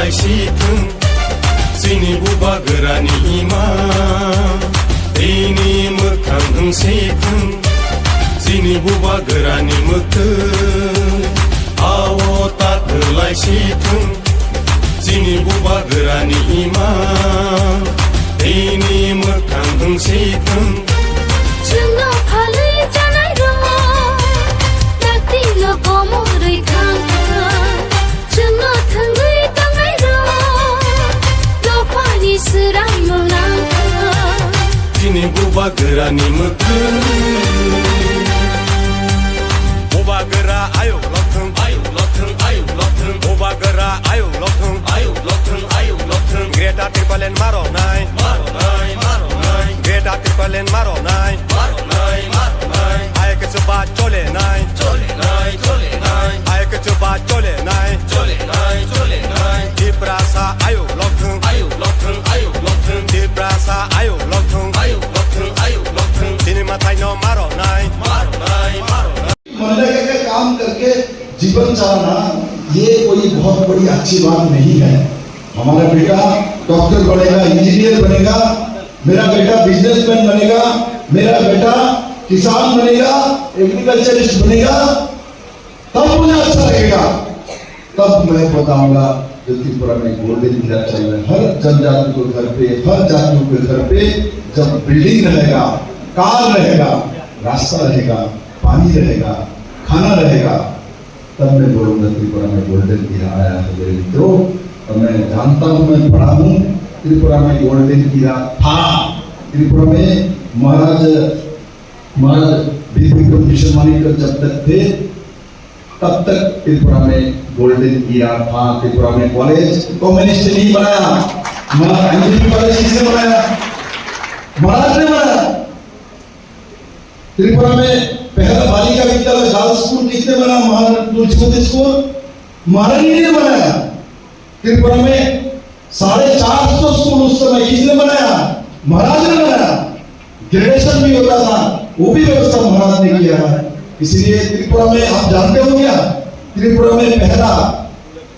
लायसिथों जोंनि बुबा गोरानि इमा दैनि मोखां होंसेथों जोंनि बुबा गोरानि मोखै आवता लायसिथों जोंनि बुबा गोरानि इमा दैनि मोखां होंसेथों जोंनो फालै जानाय र' दाक्तिल' गमरै थांथों जोंनो थोंगै दांनाय र' लफानि सोरां मोनांथों जोंनि बुबा गोरानि मोखै बुबा गोरा आयौ लथों आयौ लथों आयौ लथों बुबा गोरा आयौ लथों आयौ लथों आयौ लथों ग्रेटा ट्रिपलेन मारनाय मारनाय मारनाय ग्रेटा ट्रिपलेन मारनाय मारनाय मारनाय आयके चुबा चलेनाय चलेनाय चलेनाय आयके चुबा चलेनाय चलेनाय चलेनाय दिप्रासा आयौ लथों आयौ लथों आयौ लथों दिप्रासा आयौ लथों आयौ लथों आयौ लथों सिनेमा थाइनो मारनाय मारनाय मारनाय मनरेगा का काम करके जीवन चलाना ये कोई बहुत बड़ी अच्छी बात नहीं है। हमारा बेटा डॉक्टर बनेगा, इंजीनियर बनेगा, मेरा बेटा बिजनेसमैन बनेगा, मेरा बेटा किसान बनेगा, एग्रीकल्चरिस्ट बनेगा, तब मुझे अच्छा लगेगा। तब मैं बताऊंगा जो त्रिपुरा में गोल्डन ईरा चल रहा है। हर जनजाति को घर पे, हर जातियों के घर पे जब बिल्डिंग रहेगा, कार रहेगा, रास्ता रहेगा, पानी रहेगा, खाना रहेगा, तब मैं बोलूंगा त्रिपुरा में गोल्डन ईरा आया है मेरे मित्रों। और मैं जानता हूं, मैं पढ़ा हूं, त्रिपुरा में गोल्डन ईरा था। त्रिपुरा में महाराज विक्रम किशोर मानिकर जब तक थे तब तक त्रिपुरा में गोल्डन ईरा था। त्रिपुरा में कॉलेज कम्युनिस्ट नहीं बनाया, इंजीनियरिंग कॉलेज किसने बनाया? महाराज ने बनाया। त्रिपुरा में पहला बालिका विद्यालय गर्ल्स स्कूल किसने बनाया? महाराज स्कूल महारानी ने बनाया। त्रिपुरा में 450 स्कूल उस समय किसने बनाया? महाराज ने बनाया। ग्रेजुएशन भी होता था, वो भी व्यवस्था महाराज ने किया है। इसलिए त्रिपुरा में आप जानते हो क्या, त्रिपुरा में पहला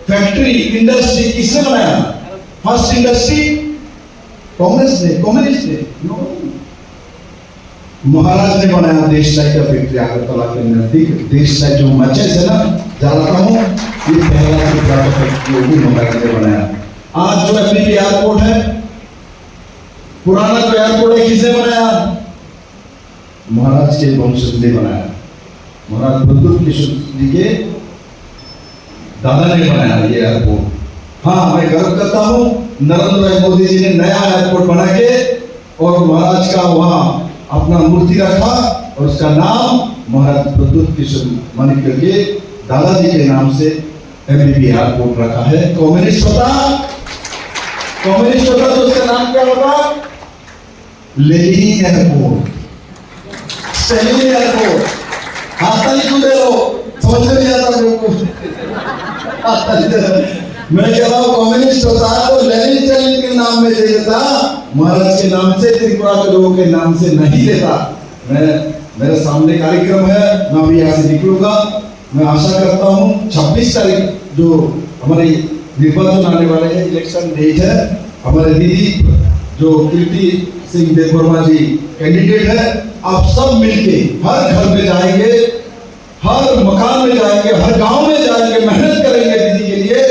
फैक्ट्री इंडस्ट्री किसने बनाया? फर्स्ट इंडस्ट्री कांग्रेस ने, कम्युनिस्ट ने, महाराज ने बनाया। देशलाई का फैक्ट्री अगरतला के नजदीक, देशलाई जो मचेस है ना, जानता हूँ, ये पहला त्रिपुरा का फैक्ट्री वो भी महाराज ने बनाया। आज जो एमपी एयरपोर्ट है, पुराना जो एयरपोर्ट है, किसने बनाया? महाराज के वंशज ने बनाया। महाराज प्रद्युम्न किशोर जी के दादा ने बनाया ये एयरपोर्ट। हाँ, मैं गर्व करता हूँ, नरेंद्र भाई मोदी जी ने नया एयरपोर्ट बना के और महाराज का वहाँ अपना मूर्ति रखा और उसका नाम महाराज प्रद्युम्न किशोर मानिकर के दादाजी के नाम से एमपी एयरपोर्ट रखा है। कम्युनिस्ट होता तो उसका नाम क्या होता? Lenin airport, Stalin airport. हाथाली क्यों दे लो, समझ में नहीं आता लोगों को। मैं कह रहा हूँ कम्युनिस्ट होता तो लेनिन स्टेलिन के नाम में दे देता, महाराज के नाम से, त्रिपुरा के लोगों के नाम से नहीं देता। मेरे सामने कार्यक्रम है, मैं अभी यहाँ से निकलूंगा। मैं आशा करता हूँ 26 तारीख जो हमारी निर्वाचन आने वाले हैं, इलेक्शन डेट है, हमारे दीदी जो कीर्ति सिंह देववर्मा जी कैंडिडेट है, आप सब मिलके हर घर में जाएंगे, हर मकान में जाएंगे, हर गांव में जाएंगे, मेहनत करेंगे दीदी के लिए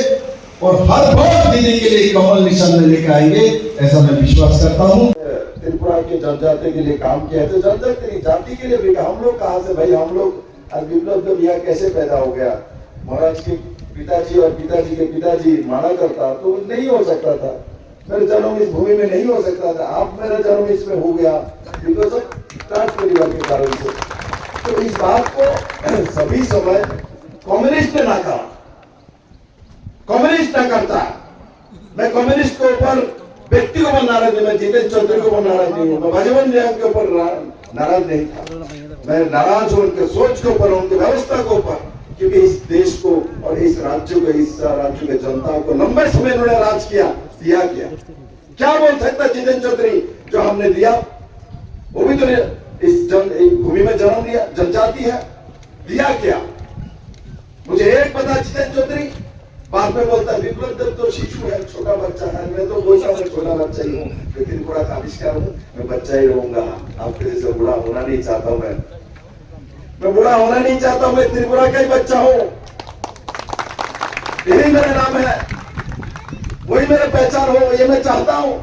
और हर वोट दीदी के लिए कमल निशान में लेकर आएंगे, ऐसा मैं विश्वास करता हूँ। त्रिपुरा के जनजाति के लिए काम किया है, तो जनजाति जाति के लिए भी हम लोग कहाँ से भाई, हम लोग आज विप्लव जब यहाँ कैसे पैदा हो गया? महाराज के पिताजी और पिताजी के पिताजी माना करता तो नहीं हो सकता था। मेरा जन्म इस भूमि में नहीं हो सकता था। आप मेरा जन्म इसमें हो गया बिकॉज ऑफ राज परिवार के कारण से। तो इस बात को सभी समय कम्युनिस्ट ने ना कहा, कम्युनिस्ट ना करता। मैं कम्युनिस्ट के ऊपर व्यक्ति को नाराज नहीं, मैं जितेंद्र चौधरी को नाराज नहीं हूँ, मैं भाजपा के ऊपर नाराज नहीं था। मैं नाराज हूँ उनके सोच के ऊपर, उनकी व्यवस्था के ऊपर, क्योंकि इस देश को और इस राज्य को, इस राज्य के जनता को लंबे समय उन्होंने राज किया, दिया किया। क्या बोल सकता जितेंद्र चौधरी जो हमने दिया? वो भी तो इस भूमि में जन्म लिया, जनजाति है, दिया क्या? मुझे एक पता जितेंद्र चौधरी बाद में बोलता विप्लव देव तो शिशु है, बच्चा ही हूँ, मैं त्रिपुरा का आविष्कार हूँ, मैं बच्चा ही रहूंगा। आपके जैसे बूढ़ा होना नहीं चाहता हूँ, मैं बूढ़ा होना नहीं चाहता हूँ, मैं त्रिपुरा का ही बच्चा हूँ। यही मेरा नाम है, वही मेरा पहचान हो, ये मैं चाहता हूँ।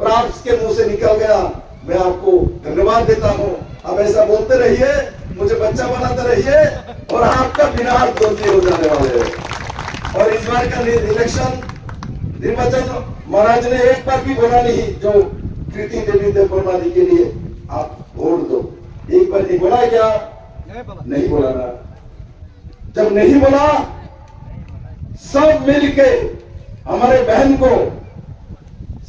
और आपके मुंह से निकल गया, मैं आपको धन्यवाद देता हूँ। आप ऐसा बोलते रहिए, मुझे बच्चा बनाते रहिए, और आपका विनाश जल्दी हो जाने वाले है। और इस बार का इलेक्शन निर्वाचन महाराज ने एक बार भी बोला नहीं, जो कृति देवी देववर्मा जी के लिए आप वोट दो, एक बार नहीं बोला क्या? नहीं बोला ना। जब नहीं बोला, सब मिलके हमारे बहन को,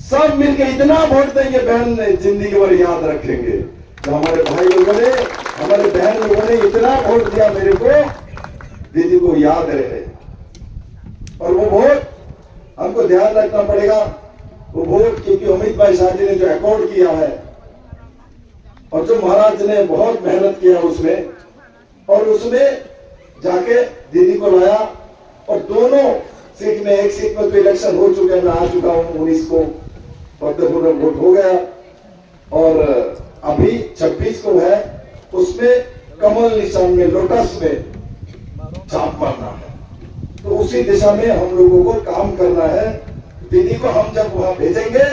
सब मिलके इतना वोट देंगे, बहन ने जिंदगी भर याद रखेंगे। तो हमारे भाई लोगों ने, हमारे बहन लोगों ने इतना वोट दिया मेरे को, दीदी को याद रहे। और वो वोट हमको ध्यान रखना पड़ेगा, वो वोट क्योंकि अमित भाई शाह जी ने जो रिकॉर्ड किया है, और जो महाराज ने बहुत मेहनत किया उसमें, और उसमें जाके दीदी को लाया। और दोनों सीट में, एक सीट में तो इलेक्शन हो चुके हैं, मैं आ चुका हूं 19 को, फतेहपुर में वोट हो गया, और अभी 26 को है, उसमें कमल निशान में, लोटस में छाप मारना है। तो उसी दिशा में हम लोगों को काम करना है। दीदी को हम जब वहां भेजेंगे,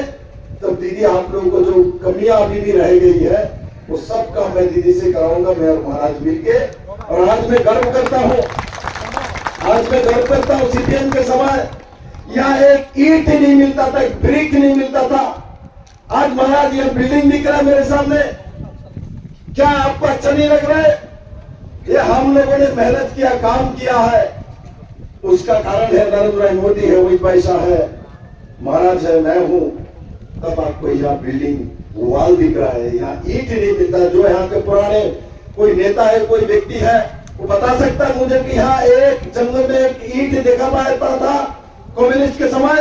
तब दीदी आप लोगों को जो कमियां अभी भी रह गई है, वो सब काम मैं दीदी से कराऊंगा, मैं और महाराज मिलके। और आज मैं गर्व करता हूँ, आज मैं गर्व करता हूँ, सीपीएम के समय यहाँ एक ईंट नहीं मिलता था, एक ब्रिक नहीं मिलता था। आज महाराज ये बिल्डिंग दिख रहा है मेरे सामने, क्या आपको अच्छा नहीं लग रहा है? ये हम लोगों ने मेहनत किया, काम किया है, उसका कारण है नरेंद्र भाई मोदी है, अमित भाई शाह है, महाराज है, मैं हूं। तब आपको यहाँ बिल्डिंग वॉल दिख रहा है, यहाँ ईंट नहीं मिलता। जो यहाँ के पुराने कोई नेता है, कोई व्यक्ति है, वो बता सकता है मुझे कि यहाँ एक जंगल में एक ईंट देखा पाता था कम्युनिस्ट के समय,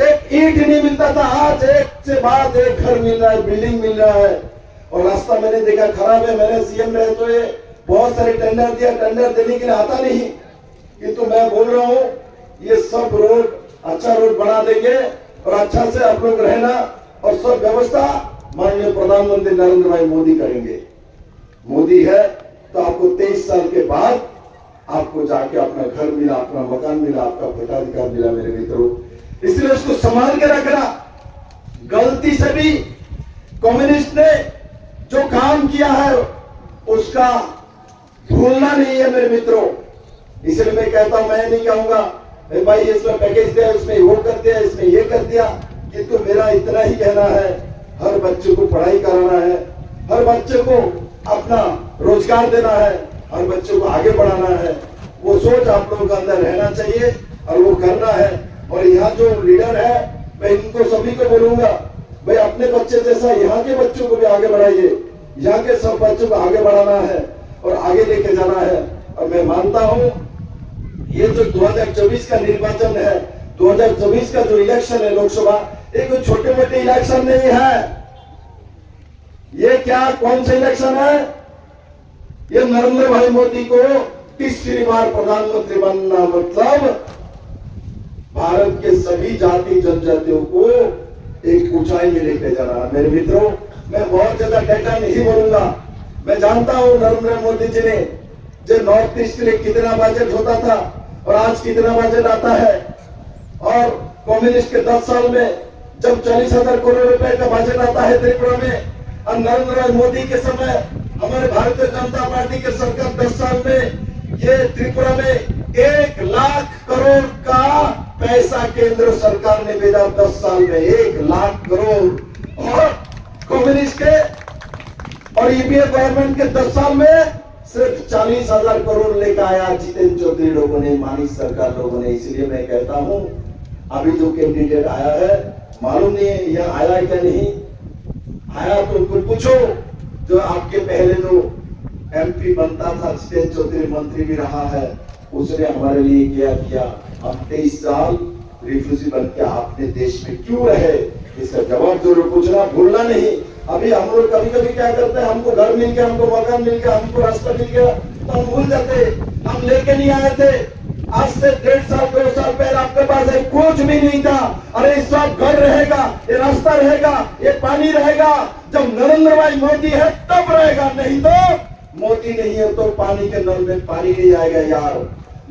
एक ईंट नहीं मिलता था। आज एक से बाद एक घर मिल रहा है, बिल्डिंग मिल रहा है। और रास्ता मैंने देखा खराब है, मैंने सीएम रहे तो ये बहुत सारे टेंडर दिया, टेंडर देने के लिए आता नहीं, किंतु मैं बोल रहा हूँ ये सब रोड, अच्छा रोड बना देंगे, और अच्छा से आप लोग रहना, और सब व्यवस्था माननीय प्रधानमंत्री नरेंद्र भाई मोदी करेंगे। मोदी है तो आपको 23 साल के बाद आपको जाके अपना घर मिला, अपना मकान मिला, आपका भोटाधिकार मिला मेरे मित्रों। इसलिए उसको संभाल के रखना। गलती से भी कम्युनिस्ट ने जो काम किया है उसका भूलना नहीं है मेरे मित्रों। इसलिए मैं कहता हूं, मैं नहीं कहूंगा भाई इसमें पैकेज दिया, इसमें वो कर दिया, इसमें ये कर दिया, किंतु मेरा इतना ही कहना है, हर बच्चे को पढ़ाई कराना है, हर बच्चे को अपना रोजगार देना है, हर बच्चे को आगे बढ़ाना है। वो सोच आप लोगों के अंदर रहना चाहिए और वो करना है। और यहाँ जो लीडर है, मैं इनको सभी को बोलूंगा, भाई अपने बच्चे जैसा यहाँ के बच्चों को भी आगे बढ़ाइए, यहाँ के सब बच्चों को आगे बढ़ाना है और आगे लेके जाना है। और मैं मानता हूँ ये जो 2024 का निर्वाचन है, 2024 का जो इलेक्शन है लोकसभा, ये कोई छोटे मोटे इलेक्शन नहीं है। ये क्या, कौन सा इलेक्शन है? ये नरेंद्र भाई मोदी को तीसरी बार प्रधानमंत्री बनना, मतलब भारत के सभी जाति जनजातियों को एक ऊंचाई में लेके जाना। मेरे मित्रों, मैं बहुत ज्यादा डेटा नहीं बोलूंगा। मैं जानता हूं नरेंद्र मोदी जी ने जो नॉर्थ ईस्ट के लिए कितना बजट होता था और आज कितना बजट आता है। और कम्युनिस्ट के 10 साल में जब 40,000 करोड़ रुपए का बजट आता है त्रिपुरा में, और नरेंद्र भाई मोदी के समय हमारे भारतीय जनता पार्टी के सरकार 10 साल में ये त्रिपुरा में 1 लाख करोड़ का पैसा केंद्र सरकार ने भेजा। 10 साल में 1 लाख करोड़। और कम्युनिस्ट के और यूपीए गवर्नमेंट के 10 साल में सिर्फ 40,000 करोड़ लेकर आया जितेंद्र चौधरी लोगों ने, मानिक सरकार लोगों ने। इसलिए मैं कहता हूं अभी जो कैंडिडेट आया है, मालूम नहीं है यह आया है क्या नहीं आया, तो उनको पूछो। जो आपके पहले जो एमपी बनता था, जितेंद्र चौधरी मंत्री भी रहा है, उसने हमारे लिए क्या किया। अब 23 साल रिफ्यूजी बन के आपने देश में क्यों रहे, इसका जवाब जरूर पूछना, भूलना नहीं। अभी हम लोग कभी कभी क्या करते हैं, हमको घर मिल गया, हमको मकान मिल गया, हमको रास्ता मिल गया, तो हम भूल जाते हम लेके नहीं आए थे। आज से 1.5 साल 2 साल पहले आपके पास एक कुछ भी नहीं था। अरे इस वक्त घर रहेगा, ये रास्ता रहेगा, ये पानी रहेगा। जब नरेंद्र भाई मोदी है तब रहेगा, नहीं तो मोदी नहीं है तो पानी के नल में पानी नहीं आएगा यार।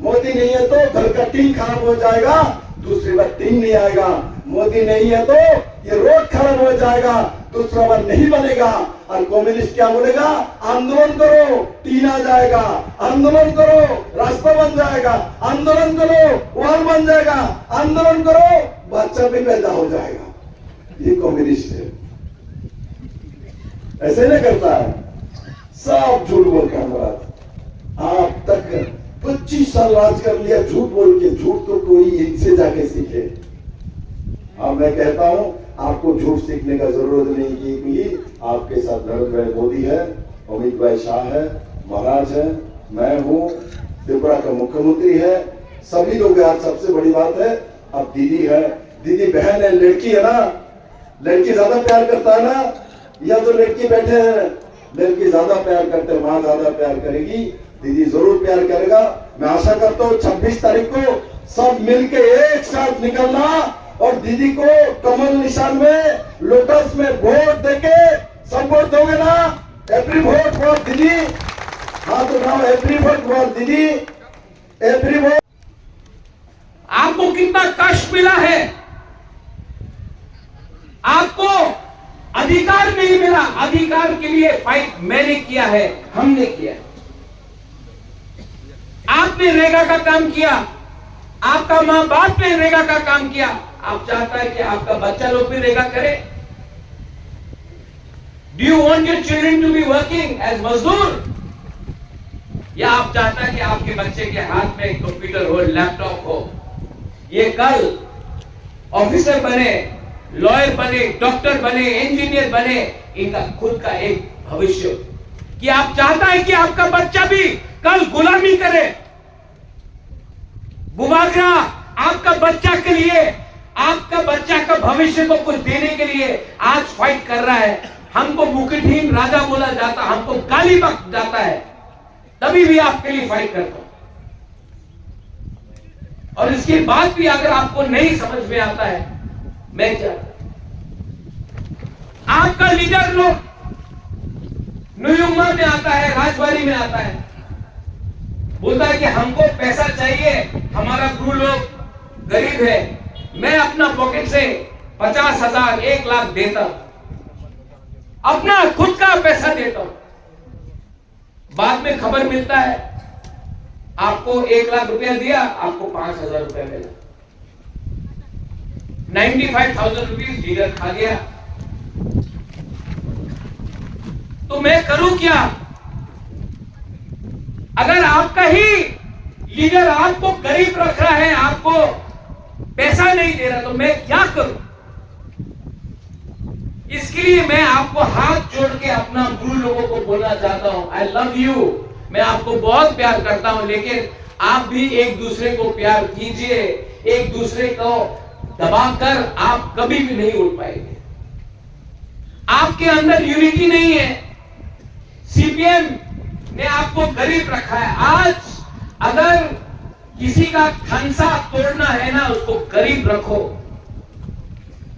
मोदी नहीं है तो घर का टीन खराब हो जाएगा, दूसरी बार टीन नहीं आएगा। मोदी नहीं है तो ये रोड खराब हो जाएगा, दूसरा बार नहीं बनेगा। और कम्युनिस्ट क्या बोलेगा? आंदोलन करो, टीन आ जाएगा। आंदोलन करो, रास्ता बन जाएगा। आंदोलन करो, वॉल बन जाएगा। आंदोलन करो, बच्चा भी पैदा हो जाएगा। ये कम्युनिस्ट है, ऐसे नहीं करता है, सब झूठ बोल के हमारा। आप तक 25 साल राज कर लिया झूठ बोल के। झूठ तो कोई इनसे जाके सीखे। अब मैं कहता हूं आपको झूठ सीखने का जरूरत नहीं कि आपके साथ नरेंद्र भाई मोदी है, अमित भाई शाह है, महाराज है, मैं हूं, त्रिपुरा का मुख्यमंत्री है, सभी लोग हैं। सबसे बड़ी बात है अब दीदी है, दीदी बहन है, लड़की है ना, लड़की ज्यादा प्यार करता है ना, या तो लड़की बैठे हैं, लड़की ज्यादा प्यार करते हैं, मां ज्यादा प्यार करेगी, दीदी जरूर प्यार करेगा। मैं आशा करता हूँ 26 तारीख को सब मिलके एक साथ निकलना और दीदी को कमल निशान में, लोटस में वोट देके सब वोट दोगे ना? एवरी वोट फॉर दीदी। हाँ तो नाउ एवरी वोट फॉर दीदी, एवरी वोट। आपको कितना कष्ट मिला है, आपको अधिकार नहीं मिला, अधिकार के लिए फाइट मैंने किया है, हमने किया है। आपने रेगा का काम किया, आपका मां बाप ने रेगा का काम किया। आप चाहता है कि आपका बच्चा लोग भी रेगा करे? Do you want your children to be working as मजदूर? या आप चाहता है कि आपके बच्चे के हाथ में कंप्यूटर हो, लैपटॉप हो, ये कल ऑफिसर बने, लॉयर बने, डॉक्टर बने, इंजीनियर बने, इनका खुद का एक भविष्य? कि आप चाहता है कि आपका बच्चा भी कल गुलामी करे? बुबागरा आपका बच्चा के लिए, आपका बच्चा का भविष्य को कुछ देने के लिए आज फाइट कर रहा है। हमको मुकुटहीन राजा बोला जाता, हमको गाली बक जाता है, तभी भी आपके लिए फाइट करता हूं। और इसके बाद भी अगर आपको नहीं समझ में आता है मैं क्या, आपका लीडर लोग न्यूयुम्मा में आता है, राजबाड़ी में आता है, बोलता है कि हमको पैसा चाहिए, हमारा गुरु लोग गरीब है, मैं अपना पॉकेट से 50,000 1 लाख देता, अपना खुद का पैसा देता हूं। बाद में खबर मिलता है आपको 1 लाख रुपया दिया, आपको 5,000 रुपया मिला, 95,000 रुपीज लीडर खा गया। तो मैं करूं क्या? अगर आपका ही लीडर आपको गरीब रख रहा है, आपको पैसा नहीं दे रहा, तो मैं क्या करूं? इसके लिए मैं आपको हाथ जोड़ के अपना गुरु लोगों को बोलना चाहता हूं, आई लव यू। मैं आपको बहुत प्यार करता हूं, लेकिन आप भी एक दूसरे को प्यार कीजिए। एक दूसरे को दबाकर आप कभी भी नहीं उठ पाएंगे। आपके अंदर यूनिटी नहीं है। सीपीएम ने आपको गरीब रखा है। आज अगर किसी का खंसा तोड़ना है ना, उसको गरीब रखो।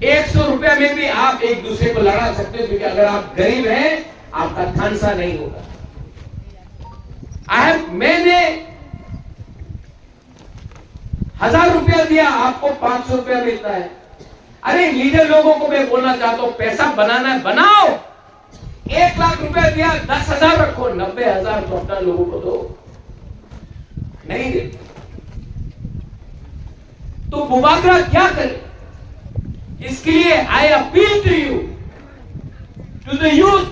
100 रुपया में भी आप एक दूसरे को लड़ा सकते हो, क्योंकि अगर आप गरीब हैं आपका खंसा नहीं होगा। मैंने 1000 रुपया दिया, आपको 500 रुपया मिलता है। अरे लीडर लोगों को मैं बोलना चाहता हूं, पैसा बनाना है बनाओ। 1 लाख रुपया दिया, 10,000 रखो, 90,000 तो अपना लोगों को दो। नहीं दे तो बुबागरा क्या करे? इसके लिए I appeal to you, to the youth,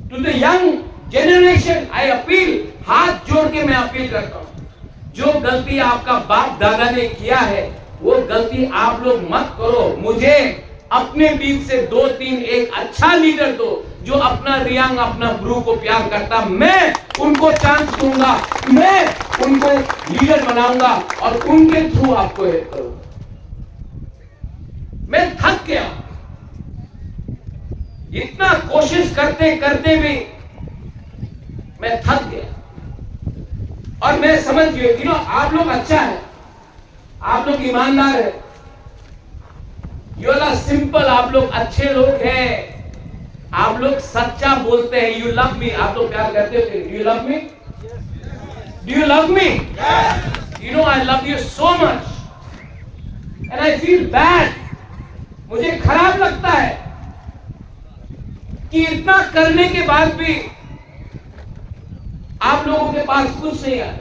to the young generation, I appeal, हाथ जोड़ के मैं अपील करता हूं। जो गलती आपका बाप दादा ने किया है, वो गलती आप लोग मत करो। मुझे अपने बीच से 2-3 एक अच्छा लीडर दो, जो अपना रियांग, अपना ब्रू को प्यार करता। मैं उनको चांस दूंगा, मैं उनको लीडर बनाऊंगा और उनके थ्रू आपको हेल्प करूंगा। मैं थक गया, इतना कोशिश करते करते भी मैं थक गया। और मैं समझ गया आप लोग अच्छा है, आप लोग ईमानदार है, यू आर सिंपल, आप लोग अच्छे लोग हैं, आप लोग सच्चा बोलते हैं। यू लव मी, आप लोग प्यार करते हो? Do you love me? Do you love me? You know I love you so much and I feel bad. मुझे खराब लगता है कि इतना करने के बाद भी आप लोगों के पास कुछ नहीं आया।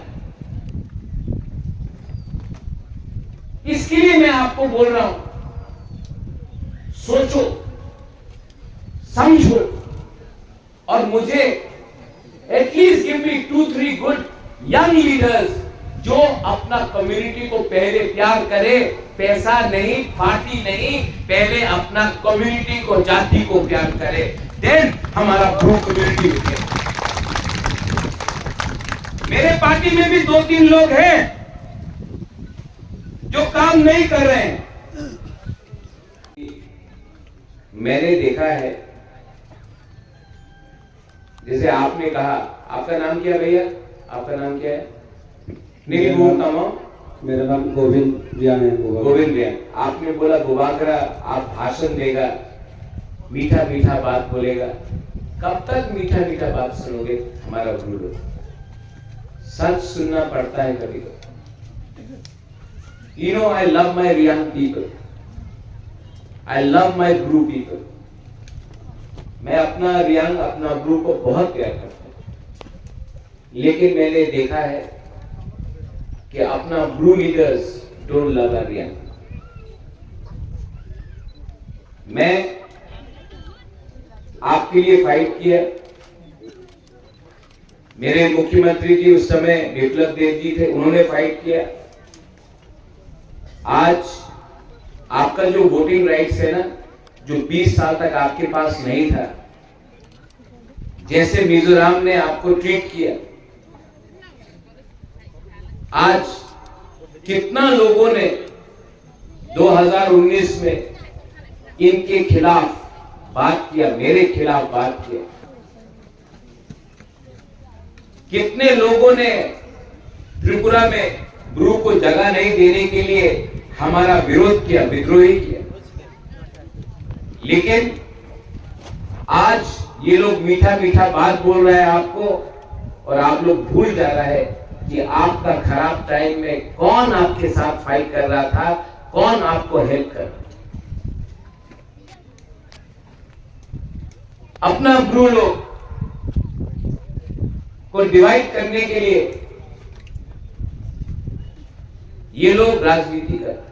इसके लिए मैं आपको बोल रहा हूं, सोचो, समझो और मुझे at least give me 2-3 good young leaders जो अपना कम्युनिटी को पहले प्यार करे, पैसा नहीं, पार्टी नहीं, पहले अपना कम्युनिटी को, जाति को प्यार करे, देन हमारा ब्रू कम्युनिटी है। मेरे पार्टी में भी 2-3 लोग हैं जो काम नहीं कर रहे हैं। मैंने देखा है, जैसे आपने कहा, आपका नाम क्या भैया? आपका नाम क्या है? नहीं बोलता हूं। मेरा नाम गोविंद रियान है। गोविंद रियान, आपने बोला बुबागरा आप भाषण देगा, मीठा मीठा बात बोलेगा। कब तक मीठा मीठा बात सुनोगे हमारा गुरु लोग? सच सुनना पड़ता है कभी कभी। You know, I love my Riyan people. I love my Bru people. मैं अपना रियांग, अपना ब्रू को बहुत प्यार करता हूं, लेकिन मैंने देखा है कि अपना Bru leaders don't love a Reang. मैं आपके लिए फाइट किया। मेरे मुख्यमंत्री जी उस समय बिप्लब देव जी थे, उन्होंने फाइट किया। आज आपका जो वोटिंग राइट्स है ना, जो 20 साल तक आपके पास नहीं था, जैसे मिजोरम ने आपको ट्रीट किया, आज कितना लोगों ने 2019 में इनके खिलाफ बात किया, मेरे खिलाफ बात किया। कितने लोगों ने त्रिपुरा में ब्रू को जगह नहीं देने के लिए हमारा विरोध किया, विद्रोही किया। लेकिन आज ये लोग मीठा मीठा बात बोल रहे हैं आपको, और आप लोग भूल जा रहे हैं कि आपका खराब टाइम में कौन आपके साथ फाइट कर रहा था, कौन आपको हेल्प कर रहा था। अपना ब्रू लोग को डिवाइड करने के लिए ये लोग राजनीति कर रहे हैं,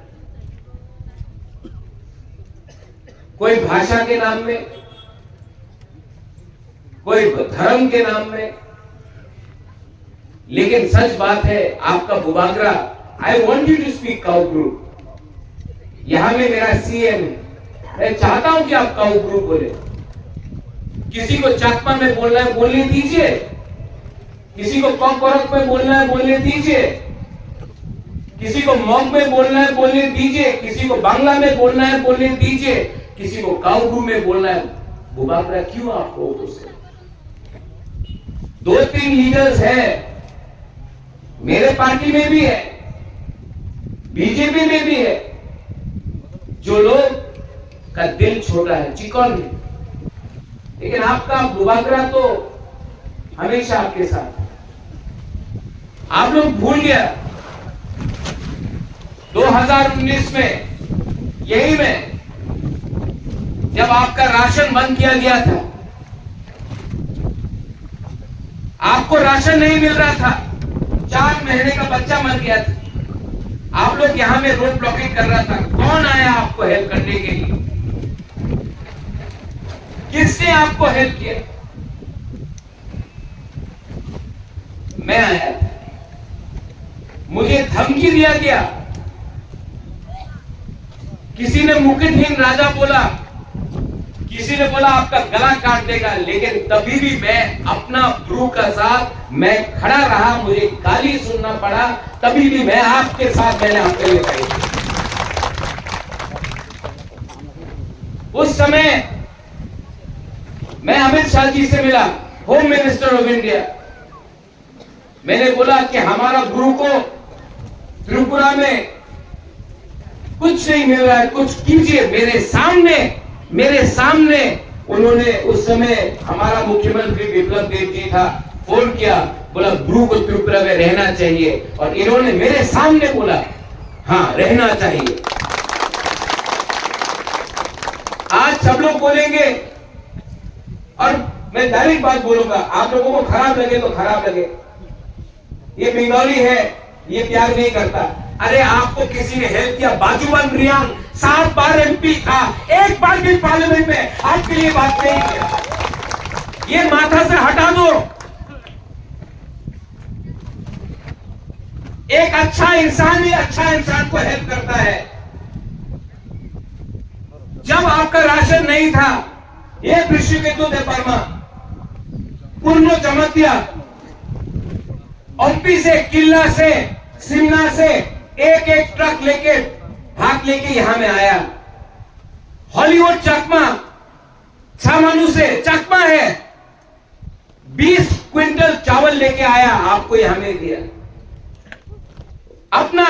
कोई भाषा के नाम में, कोई धर्म के नाम में। लेकिन सच बात है, आपका बुबागरा, I want you to speak Kau Bru. यहां में मेरा सीएम है, मैं चाहता हूं कि आप काउ ब्रू बोले। किसी को चाकमा में बोलना है बोलने दीजिए, किसी को कॉकरोच में बोलना है बोलने दीजिए, किसी को मॉग में बोलना है बोलने दीजिए, किसी को बांग्ला में बोलना है बोलने दीजिए, किसी को काउब्रू में बोलना है। बुबागरा क्यों आपको उसे? 2-3 लीडर्स हैं, मेरे पार्टी में भी है, बीजेपी में भी है, जो लोग का दिल छोटा है, चिकन है। लेकिन आपका बुबागरा तो हमेशा आपके साथ। आप लोग भूल गया 2019 में, यही में जब आपका राशन बंद किया गया था, आपको राशन नहीं मिल रहा था, 4 महीने का बच्चा मर गया था, आप लोग यहां में रोड ब्लॉकिंग कर रहा था। कौन आया आपको हेल्प करने के लिए? किसने आपको हेल्प किया? मैं आया, मुझे धमकी दिया गया, किसी ने मुकुटहीन राजा बोला, किसी ने बोला आपका गला काट देगा। लेकिन तभी भी मैं अपना ब्रू का साथ मैं खड़ा रहा, मुझे गाली सुनना पड़ा, तभी भी मैं आपके साथ, मैंने आपके लिए खड़ी। उस समय मैं अमित शाह जी से मिला, होम मिनिस्टर ऑफ इंडिया। मैंने बोला कि हमारा गुरु को त्रिपुरा में कुछ नहीं मिल रहा है, कुछ कीजिए। मेरे सामने उन्होंने उस समय हमारा मुख्यमंत्री बिप्लब देव जी था, फोन किया, बोला गुरु को त्रिपुरा में रहना चाहिए, और इन्होंने मेरे सामने बोला हाँ रहना चाहिए। आज सब लोग बोलेंगे, और मैं डायरेक्ट बात बोलूंगा, आप लोगों को खराब लगे तो खराब लगे, ये बंगाली है, ये प्यार नहीं करता। अरे आपको किसी ने हेल्प किया? बाजूबन रियांग 7 बार MP था, एक बार भी पार्लियामेंट में आपके लिए बात नहीं किया। ये माथा से हटा दो। एक अच्छा इंसान ही अच्छा इंसान को हेल्प करता है। जब आपका राशन नहीं था, ये ऋषिकेतु देवर्मा पूर्ण जमातिया ओपी से, किला से, सिमना से एक ट्रक लेके भाग लेके यहां में आया। हॉलीवुड चकमा छामानू से चकमा है, 20 क्विंटल चावल लेके आया, आपको यहां में दिया। अपना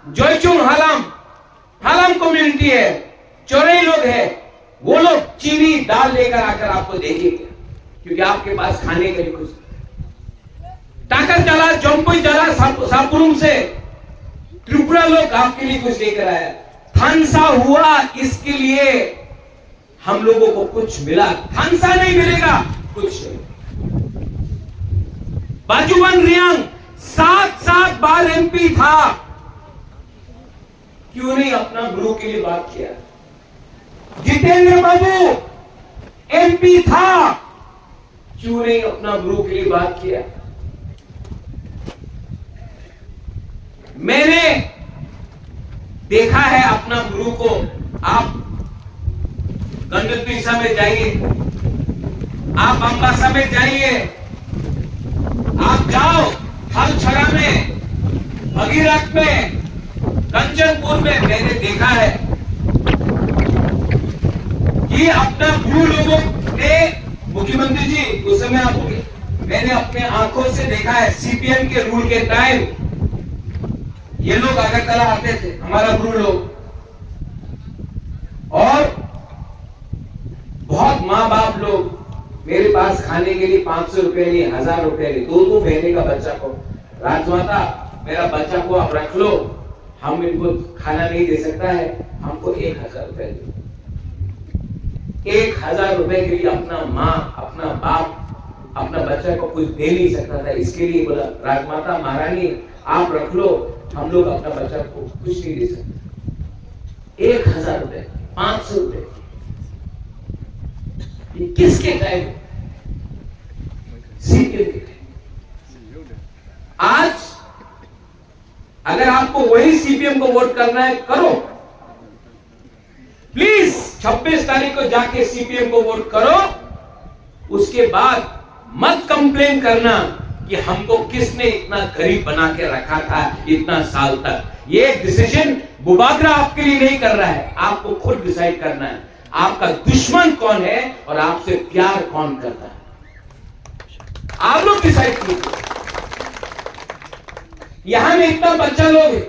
जोईचुंग हालाम कम्युनिटी है, चौरई लोग है, वो लोग चीनी दाल लेकर आकर आपको देंगे, क्योंकि आपके पास खाने के लिए कुछ। टाकर चला, जम्पुई चला, सापुरुम से त्रिपुरा लोग आपके लिए कुछ लेकर आया। थानसा हुआ, इसके लिए हम लोगों को कुछ मिला। थानसा नहीं मिलेगा कुछ नहीं। बाजूबन रियांग 7 बार MP था, क्यों नहीं अपना गुरु के लिए बात किया? जितेंद्र बाबू MP था, क्यों नहीं अपना गुरु के लिए बात किया? मैंने देखा है अपना गुरु को। आप गंडकीसा में जाइए, आप अम्बासा में जाइए, आप जाओ हलछड़ा में, भगीरथ में, कंचनपुर में, मैंने देखा है कि अपना गुरु लोगों ने, मुख्यमंत्री जी उस समय आप, मैंने अपने आंखों से देखा है, CPM के रूल के टाइम ये लोग अगरतला आते थे, हमारा गुरु लोग, और बहुत माँ बाप लोग मेरे पास खाने के लिए 500 रुपए नहीं, 1000 रुपए नहीं, 2 महीने का बच्चा को, राजमाता मेरा बच्चा को आप रख लो, हम इनको खाना नहीं दे सकता है, हमको 1000 रुपए दो। 1000 रुपए के लिए अपना माँ, अपना बाप, अपना बच्चा को कुछ दे नहीं सकता था, इसके लिए बोला राजमाता महारानी आप रख लो, हम लोग अपना बच्चा को कुछ नहीं दे सकते। 1000 रुपए, 500 रुपए, ये किसके टाइम? CPM के टाइम। आज अगर आपको वही CPM को वोट करना है, करो प्लीज। 26 तारीख को जाके CPM को वोट करो, उसके बाद मत कंप्लेन करना कि हमको किसने इतना गरीब बना के रखा था इतना साल तक। ये डिसीजन बुबागरा आपके लिए नहीं कर रहा है, आपको खुद डिसाइड करना है आपका दुश्मन कौन है और आपसे प्यार कौन करता है। आप लोग डिसाइड कीजिए। यहां में इतना बच्चा लोग है,